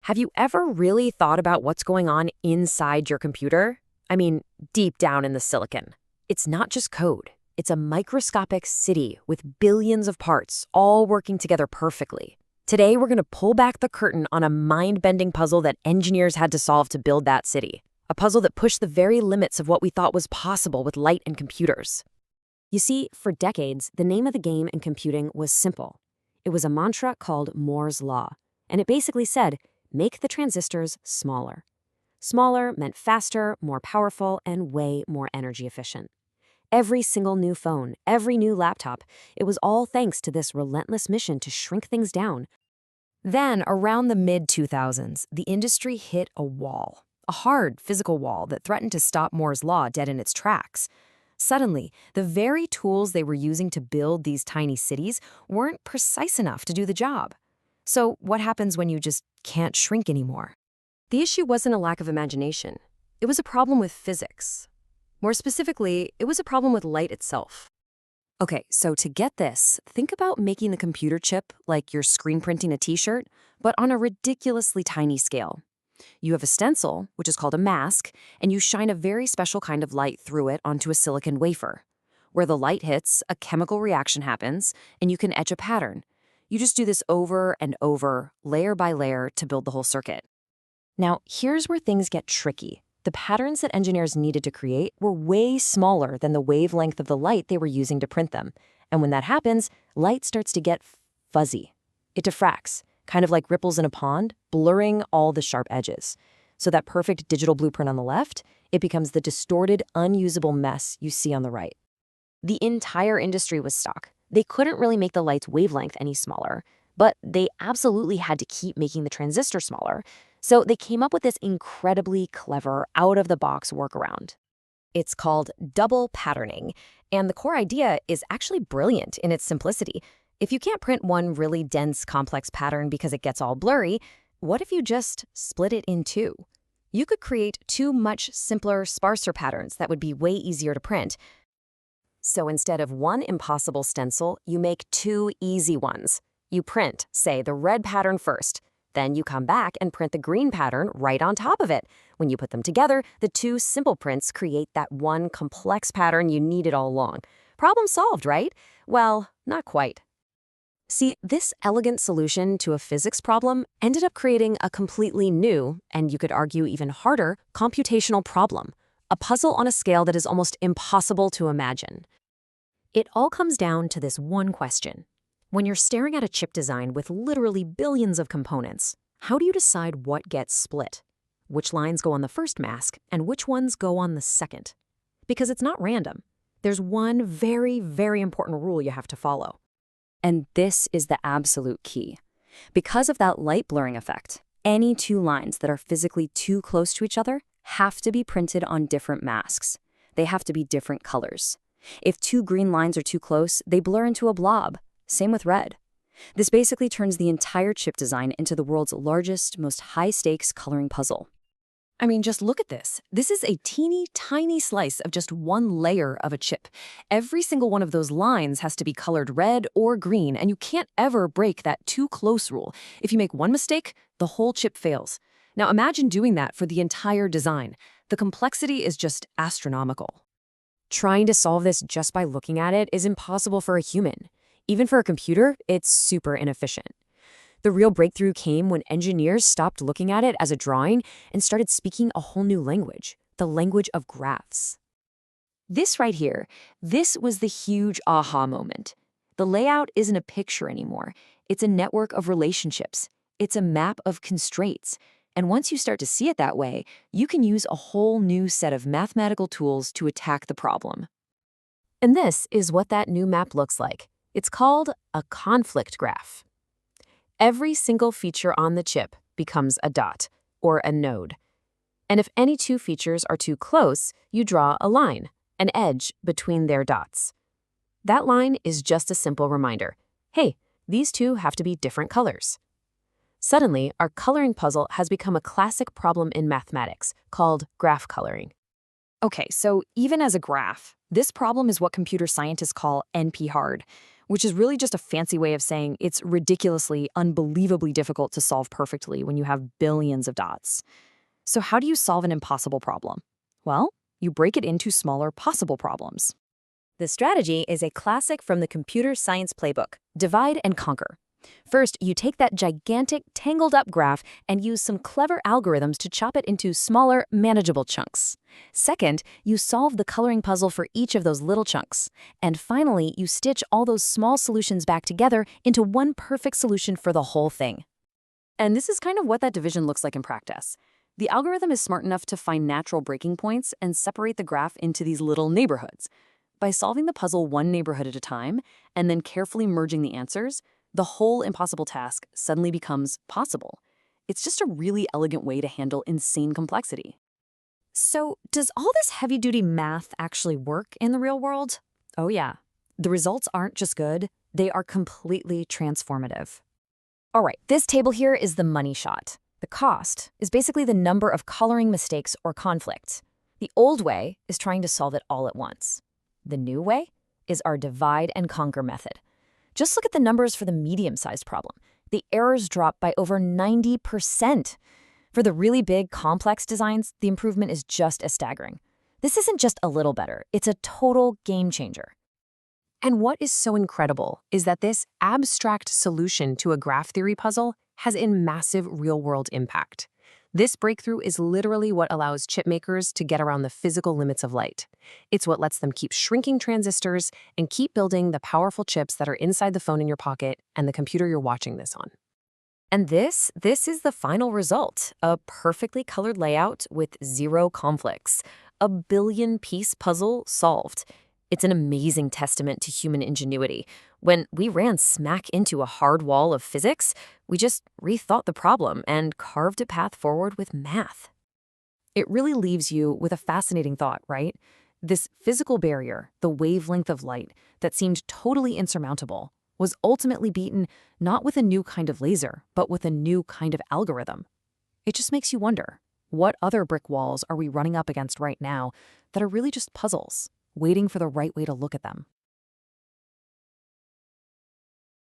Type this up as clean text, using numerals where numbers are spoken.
Have you ever really thought about what's going on inside your computer? I mean, deep down in the silicon. It's not just code. It's a microscopic city with billions of parts, all working together perfectly. Today, we're going to pull back the curtain on a mind-bending puzzle that engineers had to solve to build that city. A puzzle that pushed the very limits of what we thought was possible with light and computers. You see, for decades, the name of the game in computing was simple. It was a mantra called Moore's Law, and it basically said, make the transistors smaller. Smaller meant faster, more powerful, and way more energy efficient. Every single new phone, every new laptop, it was all thanks to this relentless mission to shrink things down. Then, around the mid-2000s, the industry hit a wall. A hard, physical wall that threatened to stop Moore's Law dead in its tracks. Suddenly, the very tools they were using to build these tiny cities weren't precise enough to do the job. So what happens when you just can't shrink anymore? The issue wasn't a lack of imagination. It was a problem with physics. More specifically, it was a problem with light itself. Okay, so to get this, think about making the computer chip like you're screen printing a t-shirt, but on a ridiculously tiny scale. You have a stencil, which is called a mask, and you shine a very special kind of light through it onto a silicon wafer. Where the light hits, a chemical reaction happens, and you can etch a pattern. You just do this over and over, layer by layer, to build the whole circuit. Now, here's where things get tricky. The patterns that engineers needed to create were way smaller than the wavelength of the light they were using to print them. And when that happens, light starts to get fuzzy. It diffracts, kind of like ripples in a pond, blurring all the sharp edges. So that perfect digital blueprint on the left, it becomes the distorted, unusable mess you see on the right. The entire industry was stuck. They couldn't really make the light's wavelength any smaller, but they absolutely had to keep making the transistor smaller. So they came up with this incredibly clever, out-of-the-box workaround. It's called double patterning, and the core idea is actually brilliant in its simplicity. If you can't print one really dense, complex pattern because it gets all blurry, what if you just split it in two? You could create two much simpler, sparser patterns that would be way easier to print. So instead of one impossible stencil, you make two easy ones. You print, say, the red pattern first. Then you come back and print the green pattern right on top of it. When you put them together, the two simple prints create that one complex pattern you needed all along. Problem solved, right? Well, not quite. See, this elegant solution to a physics problem ended up creating a completely new, and you could argue even harder, computational problem. A puzzle on a scale that is almost impossible to imagine. It all comes down to this one question. When you're staring at a chip design with literally billions of components, how do you decide what gets split? Which lines go on the first mask and which ones go on the second? Because it's not random. There's one very, very important rule you have to follow. And this is the absolute key. Because of that light blurring effect, any two lines that are physically too close to each other have to be printed on different masks. They have to be different colors. If two green lines are too close, they blur into a blob. Same with red. This basically turns the entire chip design into the world's largest, most high-stakes coloring puzzle. I mean, just look at this. This is a teeny tiny slice of just one layer of a chip. Every single one of those lines has to be colored red or green, and you can't ever break that too close rule. If you make one mistake, the whole chip fails. Now imagine doing that for the entire design. The complexity is just astronomical. Trying to solve this just by looking at it is impossible for a human. Even for a computer, it's super inefficient. The real breakthrough came when engineers stopped looking at it as a drawing and started speaking a whole new language, the language of graphs. This right here, this was the huge aha moment. The layout isn't a picture anymore. It's a network of relationships. It's a map of constraints. And once you start to see it that way, you can use a whole new set of mathematical tools to attack the problem. And this is what that new map looks like. It's called a conflict graph. Every single feature on the chip becomes a dot, or a node. And if any two features are too close, you draw a line, an edge between their dots. That line is just a simple reminder. Hey, these two have to be different colors. Suddenly, our coloring puzzle has become a classic problem in mathematics called graph coloring. Okay, so even as a graph, this problem is what computer scientists call NP-hard. which is really just a fancy way of saying it's ridiculously, unbelievably difficult to solve perfectly when you have billions of dots. So how do you solve an impossible problem? Well, you break it into smaller possible problems. The strategy is a classic from the computer science playbook, divide and conquer. First, you take that gigantic, tangled-up graph and use some clever algorithms to chop it into smaller, manageable chunks. Second, you solve the coloring puzzle for each of those little chunks. And finally, you stitch all those small solutions back together into one perfect solution for the whole thing. And this is kind of what that division looks like in practice. The algorithm is smart enough to find natural breaking points and separate the graph into these little neighborhoods. By solving the puzzle one neighborhood at a time, and then carefully merging the answers, the whole impossible task suddenly becomes possible. It's just a really elegant way to handle insane complexity. So, does all this heavy-duty math actually work in the real world? Oh yeah. The results aren't just good, they are completely transformative. All right, this table here is the money shot. The cost is basically the number of coloring mistakes or conflicts. The old way is trying to solve it all at once. The new way is our divide and conquer method. Just look at the numbers for the medium-sized problem. The errors drop by over 90%. For the really big, complex designs, the improvement is just as staggering. This isn't just a little better, it's a total game changer. And what is so incredible is that this abstract solution to a graph theory puzzle has a massive real-world impact. This breakthrough is literally what allows chip makers to get around the physical limits of light. It's what lets them keep shrinking transistors and keep building the powerful chips that are inside the phone in your pocket and the computer you're watching this on. And this is the final result, a perfectly colored layout with zero conflicts, a billion-piece puzzle solved. It's an amazing testament to human ingenuity. When we ran smack into a hard wall of physics, we just rethought the problem and carved a path forward with math. It really leaves you with a fascinating thought, right? This physical barrier, the wavelength of light that seemed totally insurmountable, was ultimately beaten not with a new kind of laser, but with a new kind of algorithm. It just makes you wonder, what other brick walls are we running up against right now that are really just puzzles, waiting for the right way to look at them?